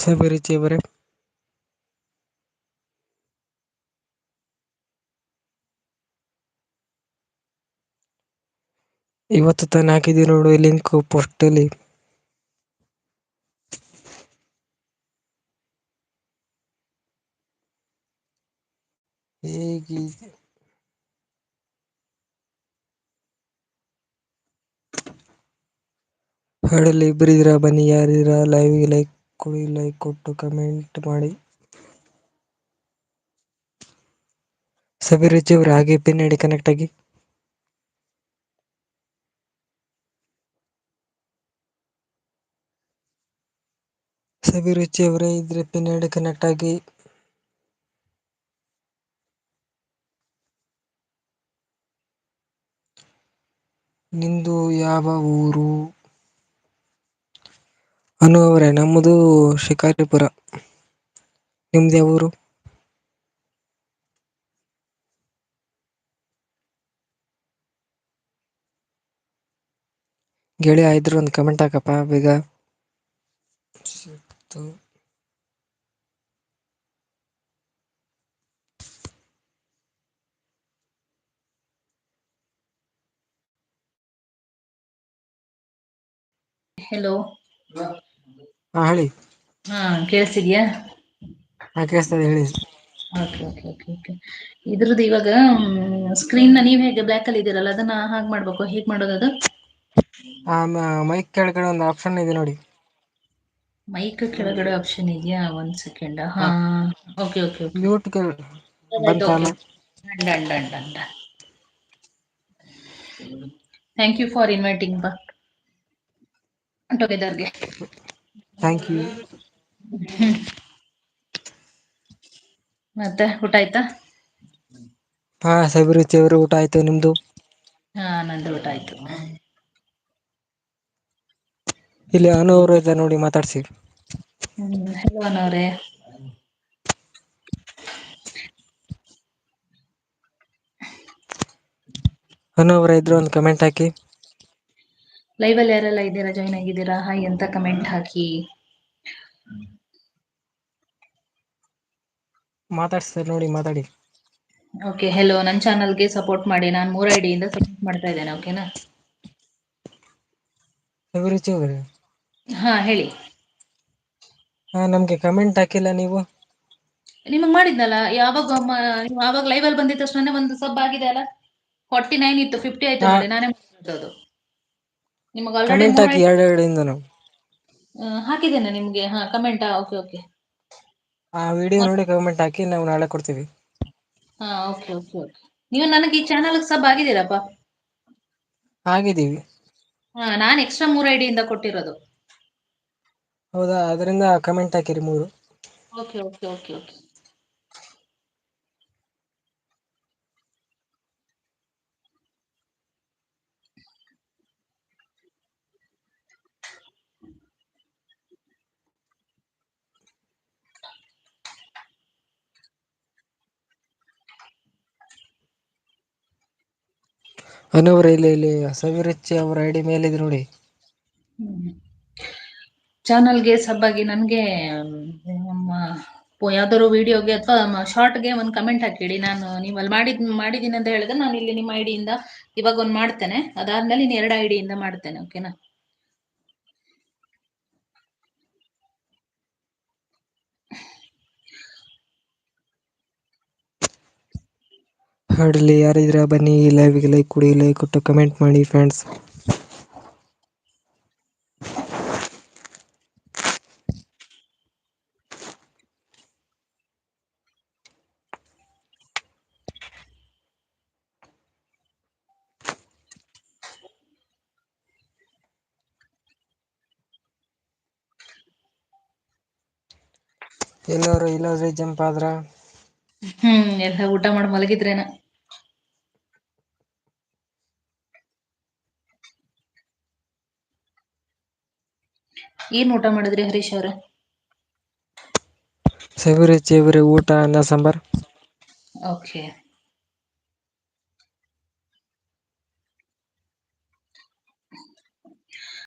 ಸಬರಿಚಿಯವರೇ, ಇವತ್ತು ತಾನೇ ಹಾಕಿದ್ದೀರಿ ನೋಡು ಲಿಂಕ್ ಪೋಸ್ಟಲ್ಲಿ. ಹೇಗಿದೆ ಹಾಡಲ್ಲಿ ಇಬ್ಬರಿದ್ದೀರಾ, ಬನ್ನಿ ಯಾರಿದ್ದೀರಾ, ಲೈವ್ಗೆ ಲೈಕ್ ಕೊಡಿ, ಲೈಕ್ ಕೊಟ್ಟು ಕಮೆಂಟ್ ಮಾಡಿ. ಸಬರಿಚಿಯವರು ಹಾಗೆ ಪಿನ್ ಐಡಿ ಕನೆಕ್ಟ್ ಆಗಿ. ಸಬರಿಚಿಯವರೇ ಇದ್ರೆ ಪಿನ್ ಐಡಿ ಕನೆಕ್ಟ್ ಆಗಿ. ನಿಂದು ಯಾವ ಊರು? ಅನು ಅವರೇ, ನಮ್ಮದು ಶಿಕಾರಿಪುರ. ನಿಮ್ದು ಯಾವ ಊರು? ಗೆಳೆಯ ಇದ್ರು ಒಂದು ಕಮೆಂಟ್ ಹಾಕಪ್ಪ ಬೇಗ. ಸಿಕ್ತು. ಹೆಲೋ. ಹಾ ಹೇಳಿ. ಹಾ ಕೇಳಿಸ್ತಿದ್ಯಾ? ಹಾ ಕೇಳಿಸ್ತಾ ಇದೆ, ಹೇಳಿ. Okay okay okay okay. ಇದ್ರದ್ದು ಇವಾಗ ಸ್ಕ್ರೀನ್ ನೀವ್ ಹೇಗೆ ಬ್ಲ್ಯಾಕ್ ಅಲ್ಲಿ ಇದೀರಲ್ಲ ಅದನ್ನ ಹಾಗೆ ಮಾಡ್ಬೇಕು, ಹೇಗ್ ಮಾಡೋದು ಅದು? ಮೈಕ್ ಕೆಳಗಡೆ ಒಂದು ಆಪ್ಷನ್ ಇದೆ ನೋಡಿ. ಮೈಕ್ ಕೆಳಗಡೆ ಆಪ್ಷನ್ ಇದೆಯಾ? ಒಂದ್ ಸೆಕೆಂಡ್. ಹಾ ಓಕೆ ಓಕೆ ಓಕೆ. ಮ್ಯೂಟ್ ಬಂತ ಓಕೆ. ಆಮೇಲೆ. Done done done done. Thank you for inviting ಬಾ ಟುಗೆದರ್ಗೆ. Thank you. ಮತ್ತೆ ಊಟ ಆಯ್ತಾ? ಹಾ ಸಬರಿಚಿಯವರೇ, ಊಟ ಆಯ್ತು, ನಿಮ್ದು? ಹಾ ನಂದು ಊಟ ಆಯ್ತು. ಇಲ್ಲಿ ಅನು ಅವರು ಇದ್ದಾರೆ ನೋಡಿ, ಮಾತಾಡ್ಸಿ. ಹೆಲೋ ಅನು ಅವರೇ. ಅನು ಅವರೇ ಇದ್ರೆ ಒಂದು ಕಮೆಂಟ್ ಹಾಕಿ. ಲೈವ್ ಅಲ್ಲಿ ಯಾರೆಲ್ಲ ಇದ್ದೀರಾ, ಜಾಯ್ನ್ ಆಗಿದ್ದೀರಾ, ಹಾಯ್ ಅಂತ ಕಮೆಂಟ್ ಹಾಕಿ. ಮಾತಾಡ್ಸ್ತಾರೆ ನೋಡಿ, ಮಾತಾಡಿ. ಓಕೆ ಹೆಲೋ, ನನ್ನ ಚಾನಲ್ಗೆ ಸಪೋರ್ಟ್ ಮಾಡಿ. ನಾನು 3 ಐಡಿಯಿಂದ ಸಪೋರ್ಟ್ ಮಾಡ್ತಾ ಇದ್ದೇನೆ, ಓಕೆನಾ? ಸಬರಿಚಿಯವರೇ, ಹಾ ಹೇಳಿ. ಹಾ ನಮ್ಗೆ ಕಮೆಂಟ್ ಹಾಕಿಲ್ಲ ನೀವು? ನಿಮಗ್ ಮಾಡಿದ್ನಲ್ಲ ಯಾವಾಗ ಲೈವ್ ಅಲ್ಲಿ ಬಂದಿದ ತಕ್ಷಣನೇ ಒಂದು ಸಬ್ ಆಗಿದೆ ಅಲ್ಲ. 49 ಇತ್ತು, 50 ಆಯ್ತು ಹಾ ನೋಡಿ, ನಾನೇ ಮಾಡಿರೋದು. ನಿಮಗೆ ಆಲ್ರೆಡಿ ಕಮೆಂಟ್ 3 ಹಾಕಿ ಐಡಿ ಎರಡೆರಡಿಂದ. ಹಾಕಿದ್ದೇನೆ ನಿಮ್ಗೆ. ಹಾ ಕಮೆಂಟ್. Okay okay. ಆ ವಿಡಿಯೋ ನೋಡಿ ಕಮೆಂಟ್ ಹಾಕಿ, ನಾವು ನಾಳೆ ಕೊಡ್ತೀವಿ. ಹಾ ಓಕೆ ಓಕೆ ಓಕೆ. ನೀವು ನನಗೆ ಈ ಚಾನಲ್ ಸಬ್ ಆಗಿದ್ದೀರಪ್ಪಾ. ಆಗಿದ್ದೀವಿ. ಹಾ ನಾನ್ ಎಕ್ಸ್ಟ್ರಾ 3 ಐಡಿಯಿಂದ ಕೊಟ್ಟಿರೋದು. ಹೌದಾ, ಅದರಿಂದ ಕಮೆಂಟ್ ಹಾಕಿರಿ 3. Okay okay okay okay. Anu ಅವರೇ, ಇಲ್ಲಿ ಸಬರಿಚಿ ಅವರ ಐಡಿ ಮೇಲೆ ಇದೆ ನೋಡಿ. ಚಾನಲ್ಗೆ ಸಬ್ಬಾಗಿ ನನಗೆ ನಮ್ಮ ಯಾವ್ದಾದ್ರು ವಿಡಿಯೋಗೆ ಅಥವಾ ಶಾರ್ಟ್ಗೆ ಒಂದು ಕಮೆಂಟ್ ಹಾಕಿಡಿ. ನೀವು ಅಲ್ಲಿ ಮಾಡಿದ್ದೀನಿ ಅಂತ ಹೇಳಿದ್ರೆ ನಾನು ಇಲ್ಲಿ ನಿಮ್ಮ ಐಡಿಯಿಂದ ಇವಾಗ ಒಂದು ಮಾಡ್ತೇನೆ. ಅದಾದ್ಮೇಲೆ ಇನ್ನು 2 ಐಡಿಯಿಂದ ಮಾಡ್ತೇನೆ, ಓಕೆನಾ? ಹಾಡಲ್ಲಿ ಯಾರಿದ್ದೀರಾ, ಬನ್ನಿ ಲೈವ್ಗೆ ಲೈಕ್ ಕೊಡಿ, ಲೈಕ್ ಕೊಟ್ಟು ಕಮೆಂಟ್ ಮಾಡಿ ಫ್ರೆಂಡ್ಸ್. ಎಲ್ಲರೂ ಇಲ್ಲೋದ್ರೆ ಜಂಪ್ ಆದ್ರ. ಎಲ್ಲ ಊಟ ಮಾಡಿ ಮಲಗಿದ್ರೇನ. ಏನ್ ಊಟ ಮಾಡಿದ್ರಿ ಹರೀಶ್ ಅವ್ರ? ಸಬರಿಚಿಯವರೇ, ಊಟ ಅನ್ನ ಸಾಂಬಾರ್. ಓಕೆ.